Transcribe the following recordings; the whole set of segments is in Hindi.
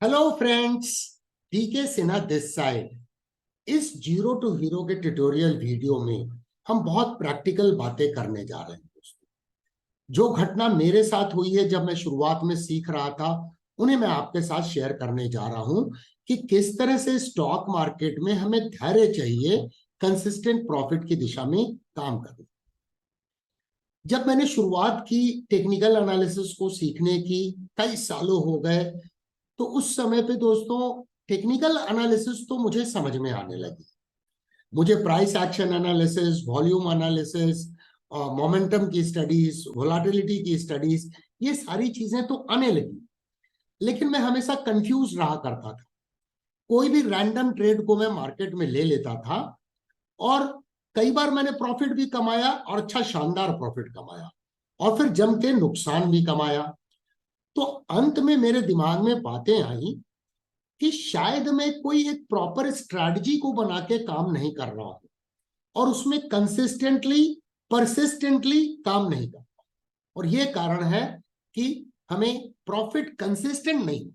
Hello friends, DK Sinha this side. इस जीरो टू हीरो के ट्यूटोरियल वीडियो में हम बहुत प्रैक्टिकल बातें करने जा रहे हैं दोस्तों। जो घटना मेरे साथ हुई है जब मैं शुरुआत में सीख रहा था, उन्हें मैं आपके साथ शेयर करने जा रहा हूं कि किस तरह से स्टॉक मार्केट में हमें धैर्य चाहिए कंसिस्टेंट प्रॉफिट की दिशा में काम करने। जब मैंने शुरुआत की टेक्निकल एनालिसिस को सीखने की, कई सालों हो गए, तो उस समय पे दोस्तों टेक्निकल एनालिसिस तो मुझे समझ में आने लगी। मुझे price action analysis, volume analysis, momentum की स्टडीज, वोलाटिलिटी की स्टडीज, ये सारी चीजें तो आने लगी। लेकिन मैं हमेशा कंफ्यूज रहा करता था। कोई भी रैंडम ट्रेड को मैं मार्केट में ले लेता था और कई बार मैंने प्रॉफिट भी कमाया और अच्छा शानदार प्रॉफिट कमाया, और फिर जम के नुकसान भी कमाया। तो अंत में मेरे दिमाग में बातें आई कि शायद मैं कोई एक प्रॉपर स्ट्रैटेजी को बना के काम नहीं कर रहा हूं और उसमें कंसिस्टेंटली, परसिस्टेंटली काम नहीं कर रहा। और यह कारण है कि हमें प्रॉफिट कंसिस्टेंट नहीं।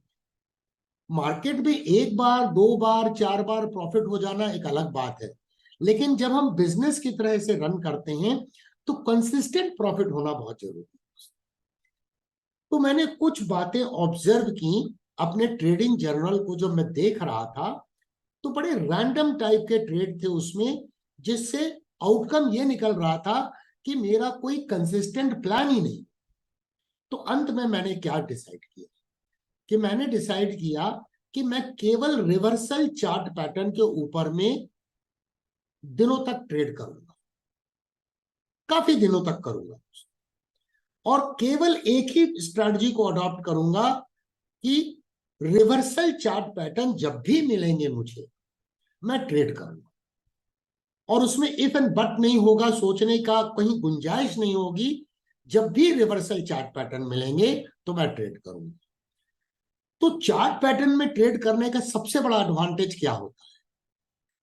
मार्केट में एक बार, दो बार, चार बार प्रॉफिट हो जाना एक अलग बात है, लेकिन जब हम बिजनेस की तरह से रन करते हैं तो कंसिस्टेंट प्रॉफिट होना बहुत जरूरी है। तो मैंने कुछ बातें ऑब्जर्व की अपने ट्रेडिंग जर्नल को। जब मैं देख रहा था तो बड़े रैंडम टाइप के ट्रेड थे उसमें, जिससे आउटकम ये निकल रहा था कि मेरा कोई कंसिस्टेंट प्लान ही नहीं। तो अंत में मैंने क्या डिसाइड किया कि मैंने डिसाइड किया कि मैं केवल रिवर्सल चार्ट पैटर्न के ऊपर में दिनों तक ट्रेड करूंगा, काफी दिनों तक करूंगा, और केवल एक ही स्ट्रैटेजी को अडॉप्ट करूंगा कि रिवर्सल चार्ट पैटर्न जब भी मिलेंगे मुझे, मैं ट्रेड करूंगा। और उसमें इफ एंड बट नहीं होगा, सोचने का कहीं गुंजाइश नहीं होगी। जब भी रिवर्सल चार्ट पैटर्न मिलेंगे तो मैं ट्रेड करूंगा। तो चार्ट पैटर्न में ट्रेड करने का सबसे बड़ा एडवांटेज क्या होता है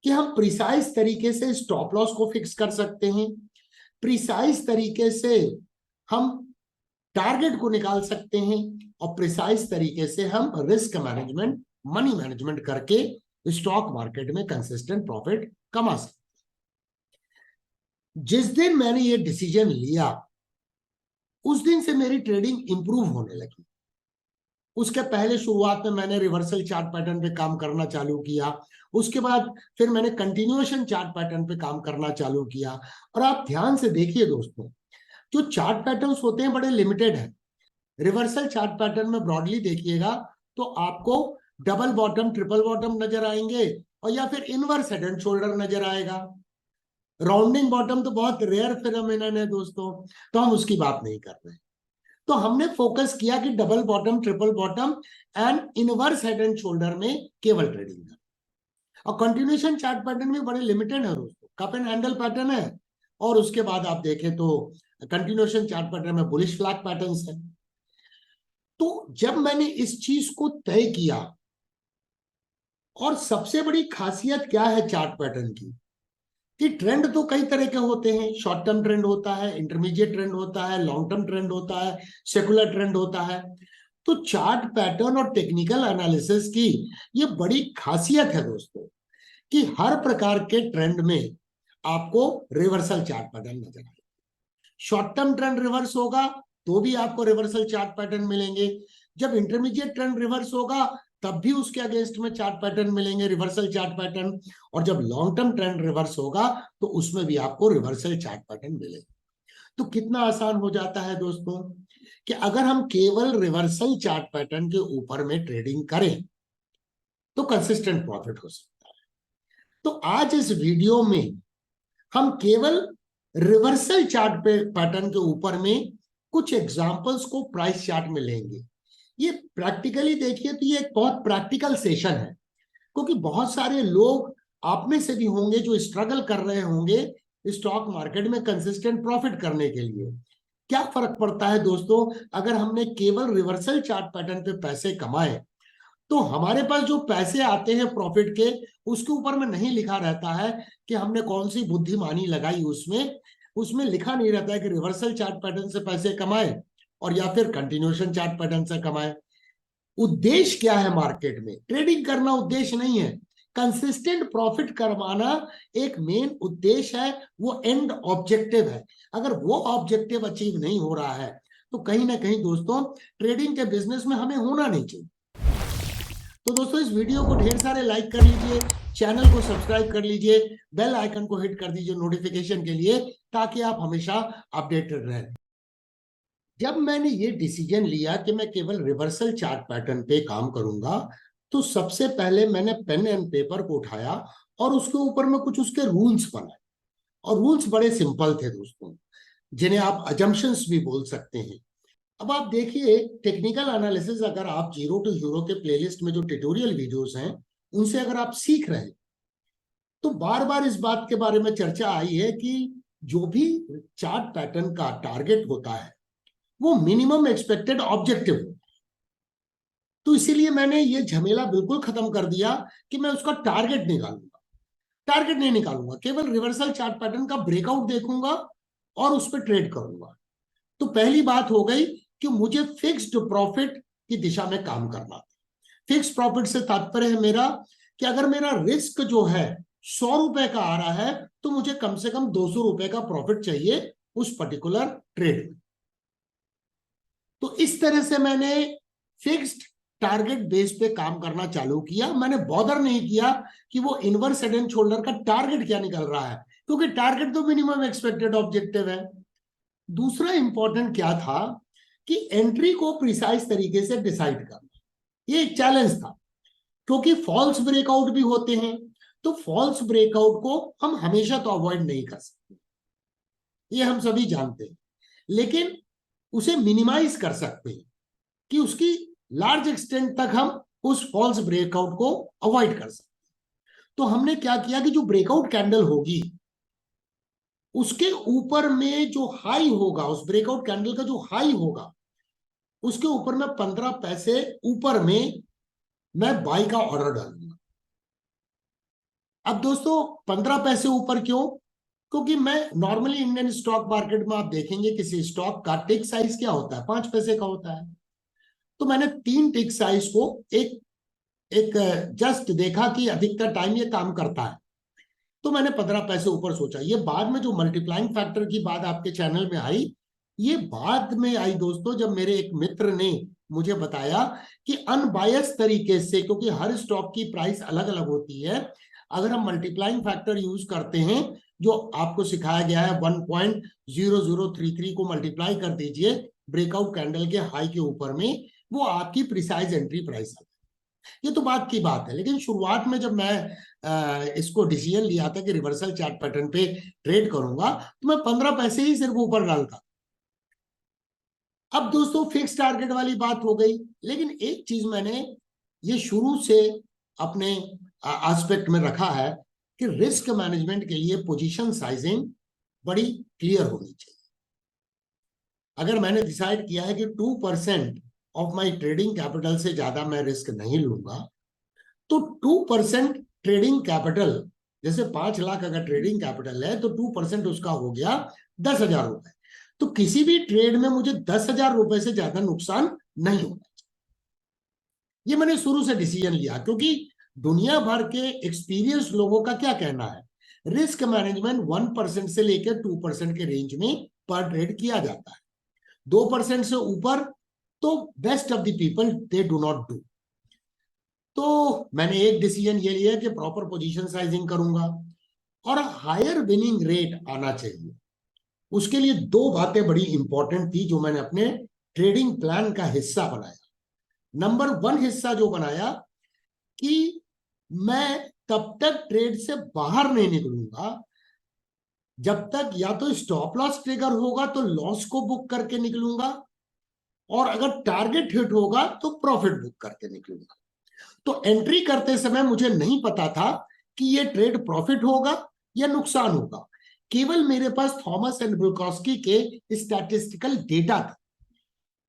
कि हम प्रिसाइज तरीके से स्टॉप लॉस को फिक्स कर सकते हैं, प्रिसाइज तरीके से हम टारगेट को निकाल सकते हैं, और प्रिसाइज तरीके से हम रिस्क मैनेजमेंट, मनी मैनेजमेंट करके स्टॉक मार्केट में कंसिस्टेंट प्रॉफिट कमा सकते। जिस दिन मैंने ये डिसीजन लिया, उस दिन से मेरी ट्रेडिंग इंप्रूव होने लगी। उसके पहले शुरुआत में मैंने रिवर्सल चार्ट पैटर्न पे काम करना चालू किया। उसके बाद फिर मैंने कंटिन्यूएशन चार्ट पैटर्न पे काम करना चालू किया। और आप ध्यान से देखिए दोस्तों, जो चार्ट पैटर्न्स होते हैं बड़े लिमिटेड है। रिवर्सल चार्ट पैटर्न में ब्रॉडली देखिएगा तो आपको डबल बॉटम, ट्रिपल बॉटम नजर आएंगे, और या फिर इनवर्स हेड एंड शोल्डर नजर आएगा। राउंडिंग बॉटम तो बहुत रेयर फिनोमेनन है दोस्तों, तो हम उसकी बात नहीं कर रहे हैं। तो हमने फोकस किया कि double bottom, triple bottom and inverse head and shoulder में केवल ट्रेडिंग कर। और कंटिन्यूएशन चार्ट पैटर्न भी बड़े लिमिटेड है दोस्तों, कप एंड हैंडल पैटर्न है। और उसके बाद आप देखें तो कंटिन्यूएशन चार्ट पैटर्न में बुलिश फ्लैग पैटर्न्स है। तो जब मैंने इस चीज को तय किया, और सबसे बड़ी खासियत क्या है चार्ट पैटर्न की, कि ट्रेंड तो कई तरह के होते हैं। शॉर्ट टर्म ट्रेंड होता है, इंटरमीडिएट ट्रेंड होता है, लॉन्ग टर्म ट्रेंड होता है, सेकुलर ट्रेंड होता है। तो चार्ट पैटर्न और टेक्निकल एनालिसिस की ये बड़ी खासियत है दोस्तों, कि हर प्रकार के ट्रेंड में आपको रिवर्सल चार्ट पैटर्न नजर आएगा। शॉर्ट टर्म ट्रेंड रिवर्स होगा तो भी आपको रिवर्सल चार्ट पैटर्न मिलेंगे। जब इंटरमीडिएट ट्रेंड रिवर्स होगा तब भी उसके अगेंस्ट में चार्ट पैटर्न मिलेंगे, रिवर्सल चार्ट पैटर्न। और जब लॉन्ग टर्म ट्रेंड रिवर्स होगा तो उसमें भी आपको रिवर्सल चार्ट पैटर्न मिलेगा। तो कितना आसान हो जाता है दोस्तों कि अगर हम केवल रिवर्सल चार्ट पैटर्न के ऊपर में ट्रेडिंग करें तो कंसिस्टेंट प्रॉफिट हो सकता है। तो आज इस वीडियो में हम केवल रिवर्सल चार्ट पे पैटर्न के ऊपर में कुछ एग्जांपल्स को प्राइस चार्ट में लेंगे। ये प्रैक्टिकली देखिए तो ये एक बहुत प्रैक्टिकल सेशन है, क्योंकि बहुत सारे लोग आप में से भी होंगे जो स्ट्रगल कर रहे होंगे स्टॉक मार्केट में कंसिस्टेंट प्रॉफिट करने के लिए। क्या फर्क पड़ता है दोस्तों अगर हमने केवल रिवर्सल चार्ट पैटर्न पे पैसे कमाए, तो हमारे पास जो पैसे आते हैं प्रॉफिट के, उसके ऊपर में नहीं लिखा रहता है कि हमने कौन सी बुद्धिमानी लगाई। उसमें उसमें लिखा नहीं रहता है कि रिवर्सल चार्ट पैटर्न से पैसे कमाए और या फिर कंटिन्यूएशन चार्ट पैटर्न से कमाए। उद्देश्य क्या है मार्केट में? ट्रेडिंग करना उद्देश्य नहीं है, कंसिस्टेंट प्रॉफिट करवाना एक मेन उद्देश्य है, वो एंड ऑब्जेक्टिव है। अगर वो ऑब्जेक्टिव अचीव नहीं हो रहा है तो कहीं ना कहीं दोस्तों ट्रेडिंग के बिजनेस में हमें होना नहीं चाहिए। तो दोस्तों इस वीडियो को ढेर सारे लाइक कर लीजिए, चैनल को सब्सक्राइब कर लीजिए, बेल आइकन को हिट कर दीजिए नोटिफिकेशन के लिए, ताकि आप हमेशा अपडेटेड रहें। जब मैंने ये डिसीजन लिया कि मैं केवल रिवर्सल चार्ट पैटर्न पे काम करूंगा, तो सबसे पहले मैंने पेन एंड पेपर को उठाया और उसके ऊपर में कुछ उसके रूल्स बनाए। और रूल्स बड़े सिंपल थे दोस्तों, जिन्हें आप अजम्पशंस भी बोल सकते हैं। अब आप देखिए, टेक्निकल एनालिसिस अगर आप जीरो टू हीरो के प्लेलिस्ट में जो ट्यूटोरियल वीडियोस हैं उनसे अगर आप सीख रहे हैं, तो बार बार इस बात के बारे में चर्चा आई है कि जो भी चार्ट पैटर्न का टारगेट होता है वो मिनिमम एक्सपेक्टेड ऑब्जेक्टिव। तो इसीलिए मैंने ये झमेला बिल्कुल खत्म कर दिया कि मैं उसका टारगेट निकालूंगा। टारगेट नहीं निकालूंगा, केवल रिवर्सल चार्ट पैटर्न का ब्रेकआउट देखूंगा और उस पर ट्रेड करूंगा। तो पहली बात हो गई कि मुझे फिक्स्ड प्रॉफिट की दिशा में काम करना था। फिक्स प्रॉफिट से तात्पर्य है मेरा कि अगर मेरा रिस्क जो है 100 रुपए का आ रहा है तो मुझे कम से कम 200 रुपए का प्रॉफिट चाहिए उस पर्टिकुलर ट्रेड में। तो इस तरह से मैंने फिक्स्ड टारगेट बेस पे काम करना चालू किया। मैंने बॉदर नहीं किया कि वो इनवर्स हेड एंड शोल्डर का टारगेट क्या निकल रहा है, क्योंकि टारगेट तो मिनिमम एक्सपेक्टेड ऑब्जेक्टिव है। दूसरा इंपॉर्टेंट क्या था कि एंट्री को प्रिसाइज तरीके से डिसाइड करना, ये एक चैलेंज था, क्योंकि फॉल्स ब्रेकआउट भी होते हैं। तो फॉल्स ब्रेकआउट को हम हमेशा तो अवॉइड नहीं कर सकते, ये हम सभी जानते हैं, लेकिन उसे मिनिमाइज कर सकते हैं कि उसकी लार्ज एक्सटेंट तक हम उस फॉल्स ब्रेकआउट को अवॉइड कर सकते हैं। तो हमने क्या किया कि जो ब्रेकआउट कैंडल होगी उसके ऊपर में जो हाई होगा, उस ब्रेकआउट कैंडल का जो हाई होगा उसके ऊपर में 15 पैसे ऊपर में मैं बाई का ऑर्डर डालूंगा। अब दोस्तों 15 पैसे ऊपर क्यों? क्योंकि मैं नॉर्मली इंडियन स्टॉक मार्केट में आप देखेंगे किसी स्टॉक का टिक साइज क्या होता है, 5 पैसे का होता है। तो मैंने 3 टिक साइज को एक एक जस्ट देखा कि अधिकतर टाइम ये काम करता है, तो मैंने 15 पैसे ऊपर सोचा। ये बाद में जो मल्टीप्लाइंग फैक्टर की बात आपके चैनल में आई, ये बाद में आई दोस्तों, जब मेरे एक मित्र ने मुझे बताया कि अनबायस तरीके से, क्योंकि हर स्टॉक की प्राइस अलग अलग होती है, अगर हम मल्टीप्लाइंग फैक्टर यूज करते हैं जो आपको सिखाया गया है 1.0033 को मल्टीप्लाई कर दीजिए ब्रेकआउट कैंडल के हाई के ऊपर में, वो आपकी प्रिसाइज एंट्री प्राइस है। ये तो बात की बात है, लेकिन शुरुआत में जब मैं इसको डिसीजन लिया था कि रिवर्सल चार्ट पैटर्न पे ट्रेड करूंगा, तो मैं 15 पैसे ही सिर्फ ऊपर डालता। अब दोस्तों फिक्स टारगेट वाली बात हो गई, लेकिन एक चीज मैंने ये शुरू से अपने एस्पेक्ट में रखा है कि रिस्क मैनेजमेंट के लिए पोजीशन साइजिंग बड़ी क्लियर होनी चाहिए। अगर मैंने डिसाइड किया है कि 2% ऑफ माई ट्रेडिंग कैपिटल से ज्यादा मैं रिस्क नहीं लूंगा, तो 2% ट्रेडिंग कैपिटल, जैसे 5 लाख अगर ट्रेडिंग कैपिटल है तो 2% उसका हो गया 10,000 रुपए। तो किसी भी ट्रेड में मुझे 10,000 रुपए से ज्यादा नुकसान नहीं होना चाहिए। ये मैंने शुरू से डिसीजन लिया, क्योंकि दुनिया भर के एक्सपीरियंस लोगों का क्या कहना है, रिस्क मैनेजमेंट 1% से लेकर 2% के रेंज में पर ट्रेड किया जाता है। 2% से ऊपर तो best of the people they do not do. तो मैंने एक डिसीजन ये लिया कि प्रॉपर पोजीशन साइजिंग करूंगा और हायर विनिंग रेट आना चाहिए। उसके लिए 2 बातें बड़ी इंपॉर्टेंट थी जो मैंने अपने ट्रेडिंग प्लान का हिस्सा बनाया। नंबर 1 हिस्सा जो बनाया कि मैं तब तक ट्रेड से बाहर नहीं निकलूंगा जब तक या तो स्टॉप लॉस ट्रिगर होगा तो लॉस को बुक करके निकलूंगा, और अगर टारगेट हिट होगा तो प्रॉफिट बुक करके निकलूंगा। तो एंट्री करते समय मुझे नहीं पता था कि ये ट्रेड प्रॉफिट होगा या नुकसान होगा। केवल मेरे पास थॉमस एंड बुल्कॉस्की के स्टैटिस्टिकल डेटा था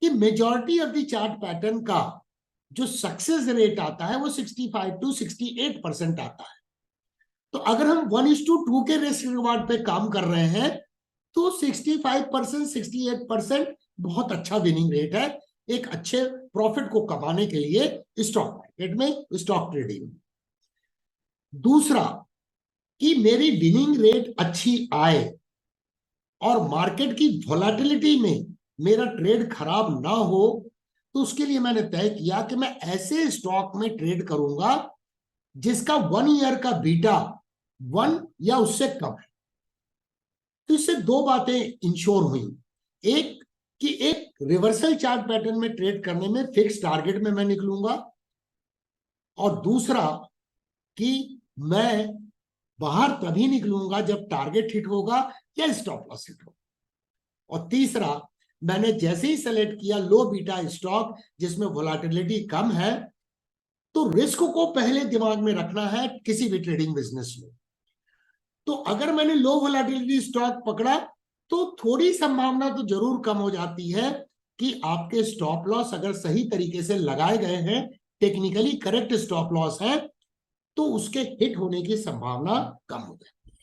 कि majority of the chart pattern का जो सक्सेस रेट आता है वो 65 to 68% आता है। तो अगर हम 1:2 के रिस्क रिवार्ड पे काम कर रहे हैं तो 65% 68% बहुत अच्छा विनिंग रेट है, एक अच्छे प्रॉफिट को कमाने के लिए स्टॉक मार्केट में, स्टॉक ट्रेडिंग। दूसरा कि मेरी विनिंग रेट अच्छी आए और मार्केट की वोलेटिलिटी में मेरा ट्रेड खराब ना हो, तो उसके लिए मैंने तय किया कि मैं ऐसे स्टॉक में ट्रेड करूंगा जिसका 1 ईयर का बीटा 1 या उससे कम है। तो इससे दो बातें इंश्योर हुई, एक कि एक रिवर्सल चार्ट पैटर्न में ट्रेड करने में फिक्स टारगेट में मैं निकलूंगा, और दूसरा कि मैं बाहर तभी निकलूंगा जब टारगेट हिट होगा या स्टॉप लॉस हिट होगा। और तीसरा, मैंने जैसे ही सेलेक्ट किया लो बीटा स्टॉक जिसमें वोलेटिलिटी कम है, तो रिस्क को पहले दिमाग में रखना है किसी भी ट्रेडिंग बिजनेस में। तो अगर मैंने लो वोलेटिलिटी स्टॉक पकड़ा तो थोड़ी संभावना तो जरूर कम हो जाती है कि आपके स्टॉप लॉस अगर सही तरीके से लगाए गए हैं, टेक्निकली करेक्ट स्टॉप लॉस है, तो उसके हिट होने की संभावना कम हो जाती है।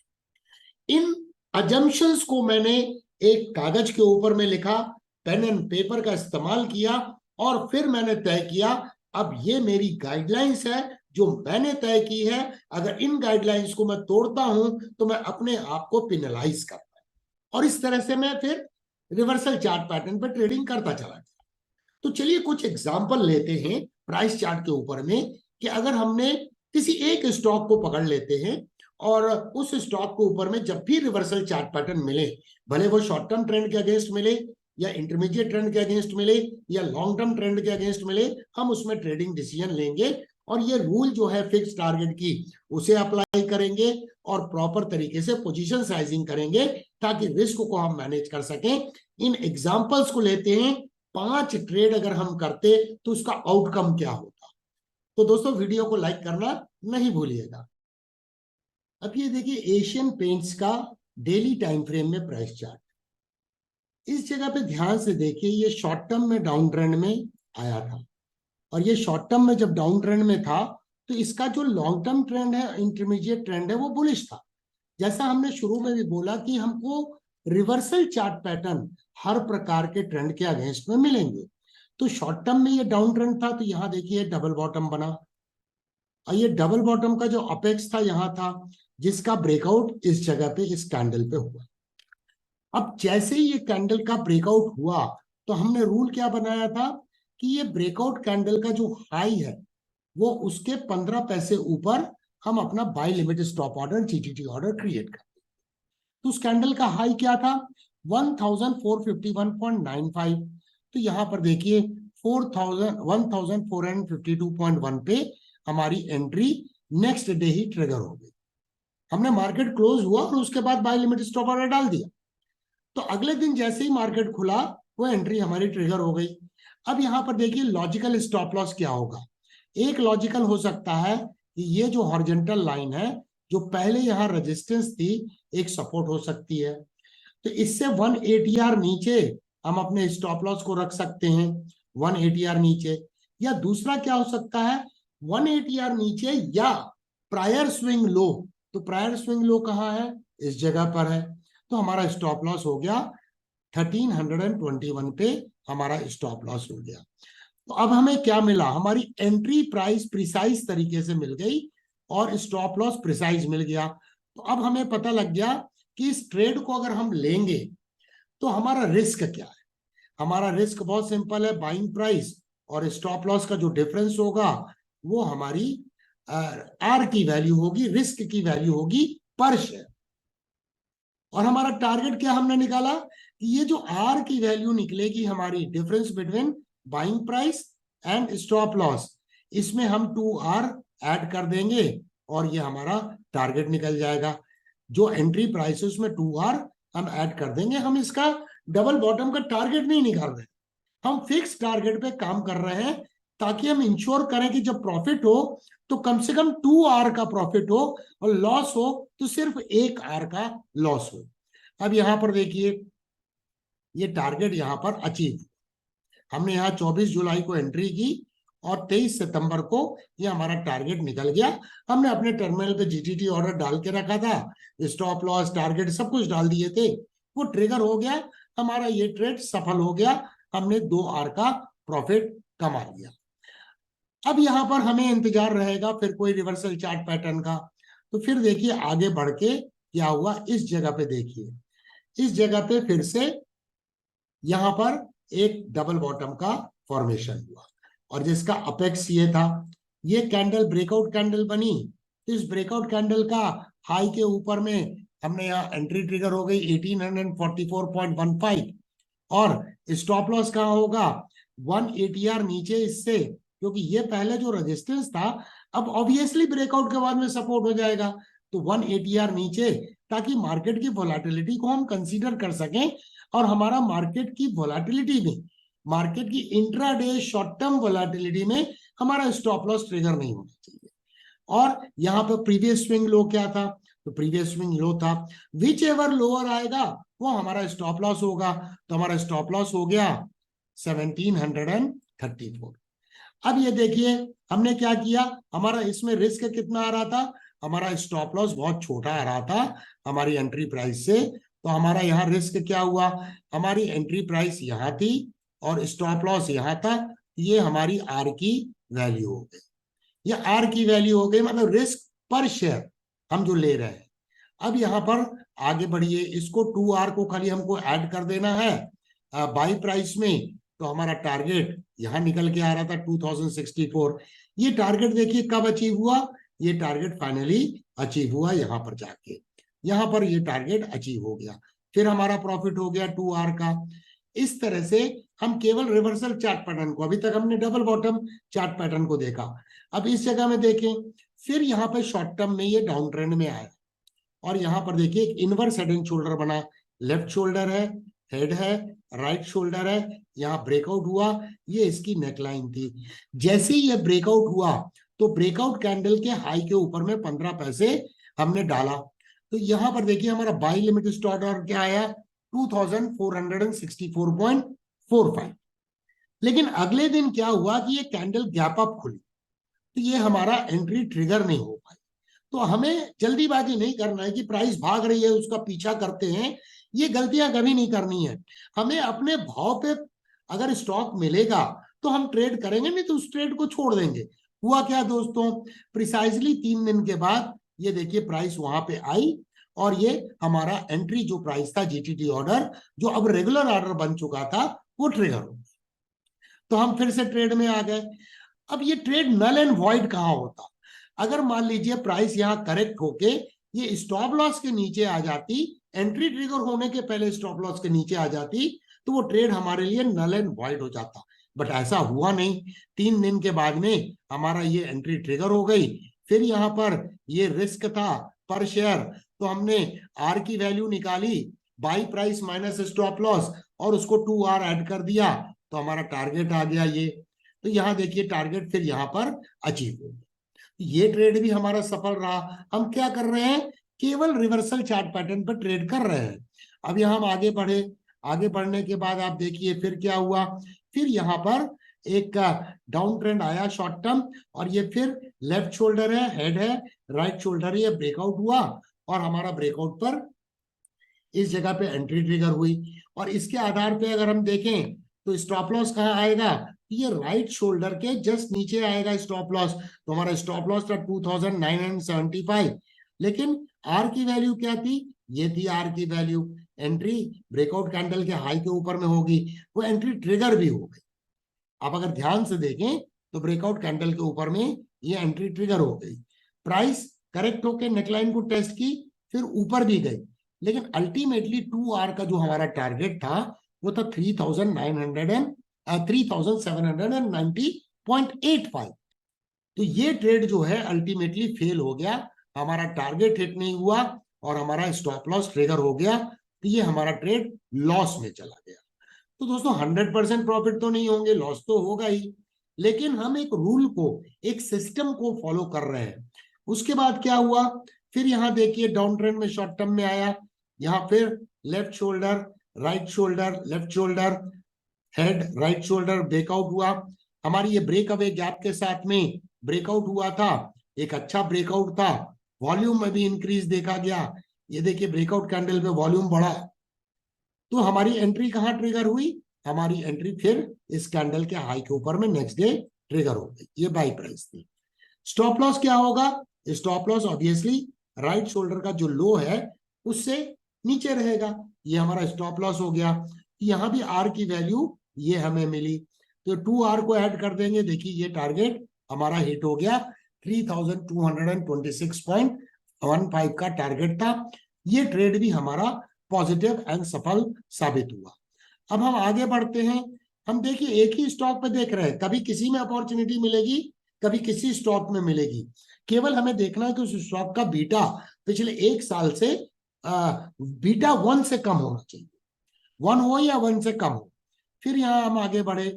इन अजम्पशंस को मैंने एक कागज के ऊपर में लिखा, पेन एंड पेपर का इस्तेमाल किया, और फिर मैंने तय किया अब ये मेरी गाइडलाइंस है जो मैंने तय की है। अगर इन गाइडलाइंस को मैं तोड़ता हूं तो मैं अपने आप को पिनलाइज करता हूं, और इस तरह से मैं फिर रिवर्सल चार्ट पैटर्न पर ट्रेडिंग करता चला गया। तो चलिए कुछ एग्जांपल लेते हैं प्राइस चार्ट के ऊपर में, कि अगर हमने किसी एक स्टॉक को पकड़ लेते हैं और उस स्टॉक के ऊपर में जब भी रिवर्सल चार्ट पैटर्न मिले, भले वो शॉर्ट टर्म ट्रेंड के अगेंस्ट मिले या इंटरमीडिएट ट्रेंड के अगेंस्ट मिले या लॉन्ग टर्म ट्रेंड के अगेंस्ट मिले, हम उसमें ट्रेडिंग डिसीजन लेंगे और ये रूल जो है फिक्स टारगेट की उसे अप्लाई करेंगे और प्रॉपर तरीके से पोजीशन साइजिंग करेंगे ताकि रिस्क को हम मैनेज कर सकें। इन एग्जांपल्स को लेते हैं, 5 ट्रेड अगर हम करते तो उसका आउटकम क्या होता। तो दोस्तों वीडियो को लाइक करना नहीं भूलिएगा। अब ये देखिए एशियन पेंट्स का डेली टाइम फ्रेम में प्राइस चार्ट। इस जगह पे ध्यान से देखिए, ये शॉर्ट टर्म में डाउन ट्रेंड में आया था, और ये शॉर्ट टर्म में जब डाउन ट्रेंड में था तो इसका जो लॉन्ग टर्म ट्रेंड है, इंटरमीडिएट ट्रेंड है, वो बुलिश था। जैसा हमने शुरू में भी बोला कि हमको रिवर्सल चार्ट पैटर्न हर प्रकार के ट्रेंड के अगेंस्ट में मिलेंगे। तो शॉर्ट टर्म में ये डाउन ट्रेंड था, तो यहां देखिए डबल बॉटम बना, और ये डबल बॉटम का जो अपेक्स था यहां था, जिसका ब्रेकआउट इस जगह पे इस कैंडल पे हुआ। अब जैसे ही ये कैंडल का ब्रेकआउट हुआ तो हमने रूल क्या बनाया था कि ये ब्रेकआउट कैंडल का जो हाई है वो उसके 15 पैसे ऊपर हम अपना buy limit stop order, GTT order create करते। तो उस कैंडल का हाई क्या था, 1451.95। तो यहां पर देखिए 1452.1 पे हमारी एंट्री नेक्स्ट डे ही ट्रिगर हो गई। हमने मार्केट क्लोज हुआ और उसके बाद बाय लिमिट स्टॉप ऑर्डर डाल दिया, तो अगले दिन जैसे ही मार्केट खुला वो एंट्री हमारी ट्रिगर हो गई। अब यहां पर देखिए लॉजिकल स्टॉप लॉस क्या होगा। एक लॉजिकल हो सकता है कि ये जो हॉरिजॉन्टल लाइन है जो पहले यहां रेजिस्टेंस थी, एक सपोर्ट हो सकती है, तो इससे 1 ATR नीचे हम अपने स्टॉप लॉस को रख सकते हैं, 1 ATR नीचे। या दूसरा क्या हो सकता है, 1 ATR नीचे या प्रायर स्विंग लो। तो प्रायर स्विंग लो कहां है, इस जगह पर है। तो हमारा स्टॉप लॉस हो गया 1321 पे, हमारा स्टॉप लॉस हो गया। तो अब हमें क्या मिला, हमारी एंट्री प्राइस प्रिसाइज तरीके से मिल गई और स्टॉप लॉस प्रिसाइज मिल गया। तो अब हमें पता लग गया कि इस ट्रेड को अगर हम लेंगे तो हमारा रिस्क क्या है। हमारा रिस्क बहुत सिंपल है, बाइंग प्राइस और स्टॉप लॉस का जो डिफरेंस होगा वो हमारी आर की वैल्यू होगी, रिस्क की वैल्यू होगी पर शेयर। और हमारा टारगेट क्या हमने निकाला कि ये जो आर की वैल्यू निकलेगी हमारी, difference between buying price and stop loss, इसमें हम 2R ऐड कर देंगे और ये हमारा टारगेट निकल जाएगा। जो एंट्री प्राइस है उसमें 2R हम ऐड कर देंगे। हम इसका डबल बॉटम का टारगेट नहीं निकाल रहे, हम फिक्स टारगेट पे काम कर रहे हैं ताकि हम इंश्योर करें कि जब प्रॉफिट हो तो कम से कम 2R का प्रॉफिट हो और लॉस हो तो सिर्फ 1R का लॉस हो। अब यहां पर देखिए ये टारगेट यहां पर अचीव, हमने यहाँ 24 जुलाई को एंट्री की और 23 सितंबर को ये हमारा टारगेट निकल गया। हमने अपने टर्मिनल पे जीटीटी ऑर्डर डाल के रखा था, स्टॉप लॉस टारगेट सब कुछ डाल दिए थे, वो ट्रिगर हो गया, हमारा ये ट्रेड सफल हो गया, हमने 2R का प्रॉफिट कमा लिया। अब यहां पर हमें इंतजार रहेगा फिर कोई रिवर्सल चार्ट पैटर्न का। तो फिर देखिए आगे बढ़ के क्या हुआ, इस जगह पे देखिए, इस जगह पे फिर से यहां पर एक डबल बॉटम का फॉर्मेशन हुआ और जिसका अपेक्स ये था, ये कैंडल ब्रेकआउट कैंडल बनी। तो इस ब्रेकआउट कैंडल का हाई के ऊपर में हमने यहाँ एंट्री ट्रिगर हो गई 1844.15 और स्टॉप लॉस कहाँ होगा 1 ATR नीचे इससे, क्योंकि ये पहले जो रेजिस्टेंस था अब ऑब्वियसली ब्रेकआउट के बाद में सपोर्ट हो जाएगा। तो 1 ATR नीचे, ताकि मार्केट की वोलेटिलिटी को हम कंसीडर कर सकें और हमारा मार्केट की वोलेटिलिटी में, मार्केट की इंट्राडे शॉर्ट टर्म वोलेटिलिटी में हमारा स्टॉप लॉस ट्रिगर नहीं होना चाहिए। और यहाँ पर प्रीवियस स्विंग लो क्या था, तो प्रीवियस स्विंग लो था, विच एवर लोअर आएगा वो हमारा स्टॉप लॉस होगा। तो हमारा स्टॉप लॉस हो गया 1734। अब ये देखिए हमने क्या किया, हमारा इसमें रिस्क कितना आ रहा था, हमारा स्टॉप लॉस बहुत छोटा आ रहा था हमारी एंट्री प्राइस से। तो हमारा यहाँ रिस्क क्या हुआ, हमारी एंट्री प्राइस यहाँ थी और स्टॉप लॉस यहाँ था, ये हमारी आर की वैल्यू हो गई। ये आर की वैल्यू हो गई, मतलब रिस्क पर शेयर हम जो ले रहे हैं। अब यहाँ पर आगे बढ़िए, इसको 2R को खाली हमको ऐड कर देना है बाई प्राइस में। तो हमारा टारगेट यहाँ निकल के आ रहा था 2064। ये टारगेट देखिए कब अचीव हुआ, ये टारगेट फाइनली अचीव हुआ यहाँ पर जाके, यहाँ पर ये टारगेट अचीव हो गया। फिर हमारा प्रॉफिट हो गया 2R का। इस तरह से हम केवल रिवर्सल चार्ट पैटर्न को, अभी तक हमने डबल बॉटम चार्ट पैटर्न को देखा, अब इस जगह में देखें, फिर यहाँ पर शॉर्ट टर्म में ये डाउन ट्रेंड में आया और यहाँ पर देखिए एक इनवर्स हेड एंड शोल्डर बना, लेफ्ट शोल्डर है, हेड है, राइट शोल्डर है, यहाँ ब्रेकआउट हुआ, ये इसकी नेकलाइन थी। जैसे ही ये ब्रेकआउट हुआ तो ब्रेकआउट कैंडल के हाई के ऊपर में 15 पैसे हमने डाला। तो यहाँ पर देखिए हमारा बाई लिमिट स्टॉप ऑर्डर क्या आया 2464.45। लेकिन अगले दिन क्या हुआ कि ये कैंडल गैप अप खुली, तो ये हमारा एंट्री ट्रिगर नहीं हो पाई। तो हमें जल्दीबाजी नहीं करना है कि प्राइस भाग रही है उसका पीछा करते हैं, ये गलतियां कभी नहीं करनी है। हमें अपने भाव पे अगर स्टॉक मिलेगा तो हम ट्रेड करेंगे, नहीं तो उस ट्रेड को छोड़ देंगे। हुआ क्या दोस्तों, प्रिसाइजली 3 दिन के बाद ये देखिए प्राइस वहां पे आई और ये हमारा एंट्री जो प्राइस था जीटीटी ऑर्डर, जो अब रेगुलर ऑर्डर बन चुका था, वो ट्रिगर हो गया। तो हम फिर से ट्रेड में आ गए। अब ये ट्रेड नल एंड वॉइड कहाँ होता, अगर मान लीजिए प्राइस यहाँ करेक्ट होके ये स्टॉप लॉस के नीचे आ जाती, एंट्री ट्रिगर होने के पहले स्टॉप लॉस के नीचे आ जाती, तो वो ट्रेड हमारे लिए नल एंड वॉइड हो जाता। बट ऐसा हुआ नहीं, 3 दिन के बाद में हमारा ये एंट्री ट्रिगर हो गई। फिर यहाँ पर ये रिस्क था पर शेयर, तो हमने आर की वैल्यू निकाली, by price minus stop loss, और उसको 2R ऐड कर दिया, तो हमारा टारगेट आ गया ये। तो यहाँ देखिए टारगेट फिर यहाँ पर अचीव हो गया। ये ट्रेड भी हमारा सफल रहा। हम क्या कर रहे हैं, केवल रिवर्सल चार्ट पैटर्न पर ट्रेड कर रहे हैं। अब यहाँ हम आगे बढ़े, आगे बढ़ने के बाद आप देखिए फिर क्या हुआ, फिर यहाँ पर एक डाउन ट्रेंड आया शॉर्ट टर्म, और ये फिर लेफ्ट शोल्डर है, हेड है, राइट शोल्डर है, ये ब्रेकआउट हुआ और हमारा ब्रेकआउट पर इस जगह पे एंट्री ट्रिगर हुई। और इसके आधार पे अगर हम देखें तो स्टॉप लॉस कहाँ आएगा, ये राइट शोल्डर के जस्ट नीचे आएगा स्टॉप लॉस। तो हमारा स्टॉप लॉस था 2975, लेकिन आर की वैल्यू क्या थी, ये थी आर की वैल्यू। एंट्री ब्रेकआउट कैंडल के हाई के ऊपर में होगी, वो एंट्री ट्रिगर भी हो गई। आप अगर ध्यान से देखें तो ब्रेकआउट कैंडल के ऊपर में ये एंट्री ट्रिगर हो गई, प्राइस करेक्ट होकर नेकलाइन को टेस्ट की, फिर ऊपर भी गई, लेकिन अल्टीमेटली 2R का जो हमारा टारगेट था वो था 3790.85। तो ये ट्रेड जो है अल्टीमेटली फेल हो गया, हमारा टारगेट हिट नहीं हुआ और हमारा स्टॉप लॉस ट्रिगर हो गया, तो ये हमारा ट्रेड लॉस में चला गया। तो दोस्तों 100% प्रॉफिट तो नहीं होंगे, लॉस तो होगा ही, लेकिन हम एक रूल को, एक सिस्टम को फॉलो कर रहे हैं। उसके बाद क्या हुआ, फिर यहाँ देखिए डाउन ट्रेंड में शॉर्ट टर्म में आया, यहाँ फिर left shoulder, right shoulder, left shoulder, head, right shoulder, breakout हुआ। हमारी ये ब्रेक अवे गैप के साथ में ब्रेकआउट हुआ था, एक अच्छा ब्रेकआउट था, वॉल्यूम में भी इंक्रीज देखा गया। ये देखिए ब्रेकआउट कैंडल पे वॉल्यूम बढ़ा, तो हमारी एंट्री कहाँ ट्रिगर हुई, हमारी एंट्री फिर इस कैंडल के हाई के ऊपर में नेक्स्ट डे ट्रिगर हो गई, ये बाई प्राइस थी। स्टॉप लॉस क्या होगा? Stop loss obviously right shoulder का जो लो है उससे नीचे रहेगा, ये हमारा स्टॉप लॉस हो गया। यहां भी आर की वैल्यू ये हमें मिली, तो 2R को ऐड कर देंगे। देखिए ये टारगेट हमारा हिट हो गया, 3226.15 का टारगेट था। ये ट्रेड भी हमारा पॉजिटिव एंड सफल साबित हुआ। अब हम आगे बढ़ते हैं। हम देखिए एक ही स्टॉक पे देख रहे हैं, कभी किसी में अपॉर्चुनिटी मिलेगी, कभी किसी स्टॉक में मिलेगी। केवल हमें देखना है कि उस स्टॉक का बीटा पिछले 1 साल से बीटा 1 से कम होना चाहिए, 1 हो या 1 से कम हो। फिर यहां हम आगे बढ़े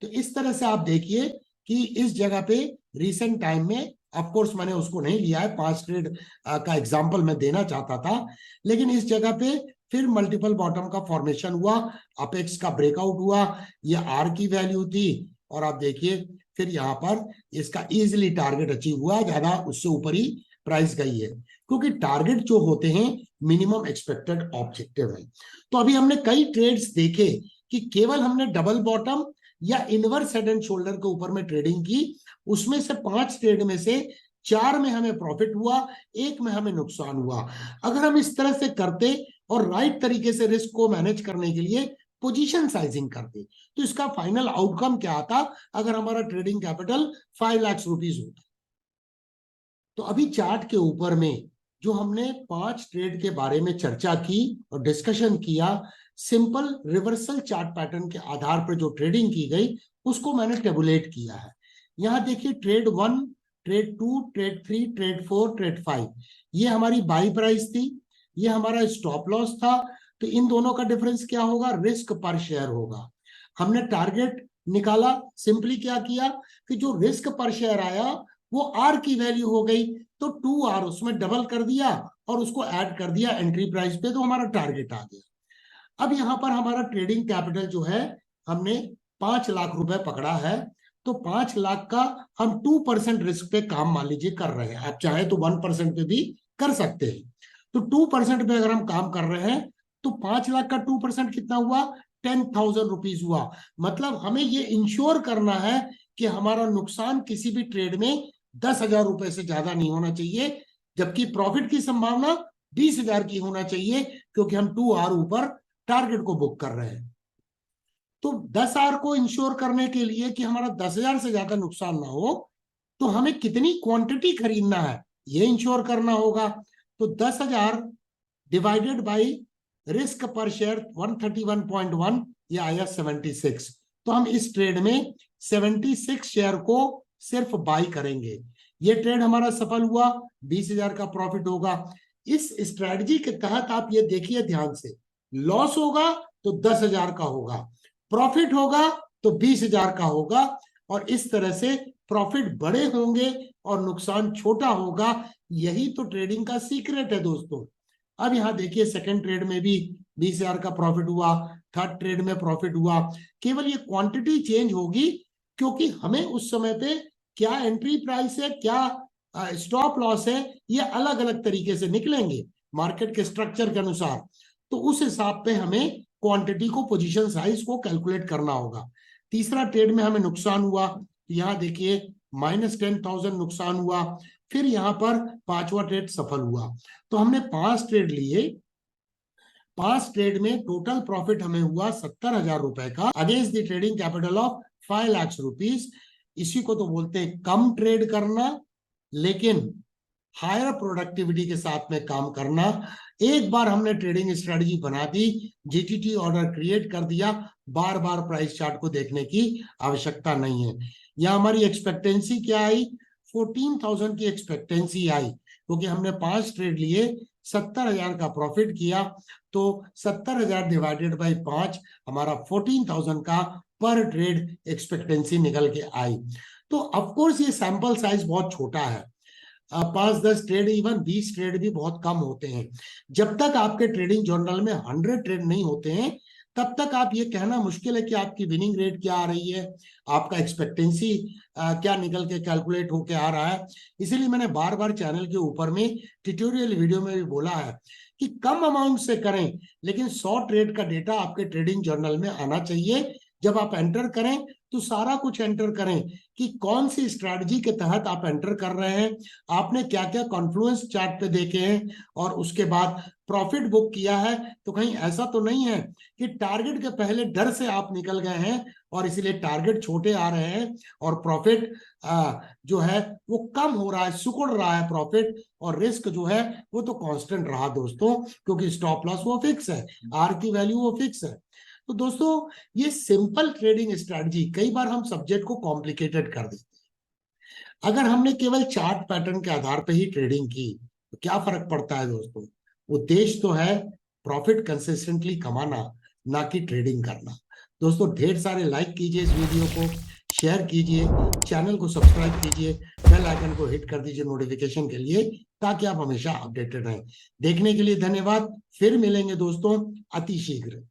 तो इस तरह से आप देखिए कि इस जगह पे रिसेंट टाइम में, ऑफ कोर्स मैंने उसको नहीं लिया है, 5 ट्रेड का एग्जांपल मैं देना चाहता था, लेकिन इस जगह पे फिर मल्टीपल बॉटम का फॉर्मेशन हुआ, अपेक्स का ब्रेकआउट हुआ, ये आर की वैल्यू थी, और आप देखिए फिर यहाँ पर इसका इजिली टारगेट अचीव हुआ, ज्यादा उससे ऊपर ही प्राइस गई है, क्योंकि टारगेट जो होते हैं मिनिमम एक्सपेक्टेड ऑब्जेक्टिव है। तो अभी हमने कई ट्रेड्स देखे कि केवल हमने डबल बॉटम या इनवर्स हेड एंड शोल्डर के ऊपर में ट्रेडिंग की, उसमें से 5 ट्रेड में से 4 में हमें प्रॉफिट हुआ, 1 में हमें नुकसान हुआ। अगर हम इस तरह से करते और राइट तरीके से रिस्क को मैनेज करने के लिए पोजीशन साइजिंग करते, तो इसका फाइनल आउटकम क्या आता? अगर हमारा ट्रेडिंग कैपिटल 5 लाख रुपीज होता। तो अभी चार्ट के ऊपर में जो हमने 5 ट्रेड के बारे में चर्चा की और डिस्कशन किया, सिंपल रिवर्सल चार्ट पैटर्न के आधार पर जो ट्रेडिंग की गई उसको मैंने टेबुलेट किया है। यहां देखिए trade 1, trade 2, trade 3, trade 4, trade 5, ये हमारी बाई प्राइस थी, ये हमारा स्टॉप लॉस था। तो इन दोनों का डिफरेंस क्या होगा? रिस्क पर शेयर होगा। हमने टारगेट निकाला, सिंपली क्या किया कि जो रिस्क पर शेयर आया वो आर की वैल्यू हो गई, तो 2R उसमें डबल कर दिया और उसको ऐड कर दिया एंट्री प्राइस पे, तो हमारा टारगेट आ गया। अब यहां पर हमारा ट्रेडिंग कैपिटल जो है हमने 5 लाख रुपए पकड़ा है, तो 5 लाख का हम 2% रिस्क पे काम मान लीजिए कर रहे हैं, आप चाहे तो 1% पे भी कर सकते हैं। तो 2% पे अगर हम काम कर रहे हैं तो 5 लाख का 2% कितना हुआ? 10,000 रुपीज हुआ। मतलब हमें ये इंश्योर करना है कि हमारा नुकसान किसी भी ट्रेड में 10,000 रुपए से ज्यादा नहीं होना चाहिए, जबकि प्रॉफिट की संभावना 20,000 की होना चाहिए, क्योंकि हम 2R ऊपर टारगेट को बुक कर रहे हैं। तो 10R को इंश्योर करने के लिए कि हमारा 10,000 से ज्यादा नुकसान ना हो, तो हमें कितनी क्वांटिटी खरीदना है ये इंश्योर करना होगा। तो 10,000 डिवाइडेड बाई रिस्क पर शेयर 131.1, ये आया 76। तो हम इस ट्रेड में 76 शेयर को सिर्फ बाई करेंगे। ये ट्रेड हमारा सफल हुआ, 20,000 का प्रॉफिट होगा। इस स्ट्रेटजी के तहत आप ये देखिए ध्यान से, लॉस होगा तो 10,000 का होगा, प्रॉफिट होगा तो 20,000 का होगा, और इस तरह से प्रॉफिट बड़े होंगे और नुकसान छोटा होगा। यही तो ट्रेडिंग का सीक्रेट है दोस्तों। अब यहां देखिए सेकंड ट्रेड में भी 20,000 का प्रॉफिट हुआ, थर्ड ट्रेड में प्रॉफिट हुआ। केवल ये क्वांटिटी चेंज होगी, क्योंकि हमें उस समय पे क्या एंट्री प्राइस है, क्या स्टॉप लॉस है, ये अलग अलग तरीके से निकलेंगे मार्केट के स्ट्रक्चर के अनुसार। तो उस हिसाब पे हमें क्वांटिटी को, पोजीशन साइज को कैलकुलेट करना होगा। तीसरा ट्रेड में हमें नुकसान हुआ, यहाँ देखिए -10,000 नुकसान हुआ। फिर यहाँ पर 5वां ट्रेड सफल हुआ। तो हमने 5 ट्रेड लिए, 5 ट्रेड में टोटल प्रॉफिट हमें हुआ 70,000 रुपए का, against the trading capital of 5 lakh rupees. इसी को तो बोलते हैं कम ट्रेड करना, लेकिन हायर प्रोडक्टिविटी के साथ में काम करना। एक बार हमने ट्रेडिंग स्ट्रेटजी बना दी, जीटीटी ऑर्डर क्रिएट कर दिया, बार बार प्राइस चार्ट को देखने की आवश्यकता नहीं है। यह हमारी एक्सपेक्टेंसी क्या आई? 14,000 की एक्सपेक्टेंसी आई, क्योंकि हमने 5 ट्रेड लिए, 70,000 का प्रॉफिट किया, तो 70,000 डिवाइडेड बाई 5 हमारा 14,000 का पर ट्रेड एक्सपेक्टेंसी निकल के आई। तो ऑफकोर्स ये सैंपल साइज बहुत छोटा है, 5-10 ट्रेड, इवन 20 ट्रेड भी बहुत कम होते हैं। जब तक आपके ट्रेडिंग जर्नल में 100 ट्रेड नहीं होते हैं, तब तक आप ये कहना मुश्किल है कि आपकी विनिंग रेट क्या आ रही है, आपका एक्सपेक्टेंसी क्या निकल के कैलकुलेट होके आ रहा है। इसीलिए मैंने बार बार चैनल के ऊपर में ट्यूटोरियल वीडियो में भी बोला है कि कम अमाउंट से करें, लेकिन 100 ट्रेड का डेटा आपके ट्रेडिंग जर्नल में आना चाहिए। जब आप एंटर करें तो सारा कुछ एंटर करें कि कौन सी स्ट्रैटेजी के तहत आप एंटर कर रहे हैं, आपने क्या क्या कॉन्फ्लुएंस चार्ट पे देखे हैं, और उसके बाद प्रॉफिट बुक किया है। तो कहीं ऐसा तो नहीं है कि टारगेट के पहले डर से आप निकल गए हैं और इसलिए टारगेट छोटे आ रहे हैं और प्रॉफिट जो है वो कम हो रहा है, सिकुड़ रहा है प्रॉफिट, और रिस्क जो है वो तो कांस्टेंट रहा दोस्तों, क्योंकि स्टॉप लॉस वो फिक्स है, आर की वैल्यू वो फिक्स है। तो दोस्तों ये सिंपल ट्रेडिंग स्ट्रैटेजी, कई बार हम सब्जेक्ट को कॉम्प्लिकेटेड कर देते हैं। अगर हमने केवल चार्ट पैटर्न के आधार पर ही ट्रेडिंग की तो क्या फर्क पड़ता है दोस्तों? उद्देश्य तो है प्रॉफिट कंसिस्टेंटली कमाना, ना कि ट्रेडिंग करना। दोस्तों ढेर सारे लाइक कीजिए इस वीडियो को, शेयर कीजिए, चैनल को सब्सक्राइब कीजिए, बेल आइकन को हिट कर दीजिए नोटिफिकेशन के लिए, ताकि आप हमेशा अपडेटेड रहें। देखने के लिए धन्यवाद। फिर मिलेंगे दोस्तों अति शीघ्र।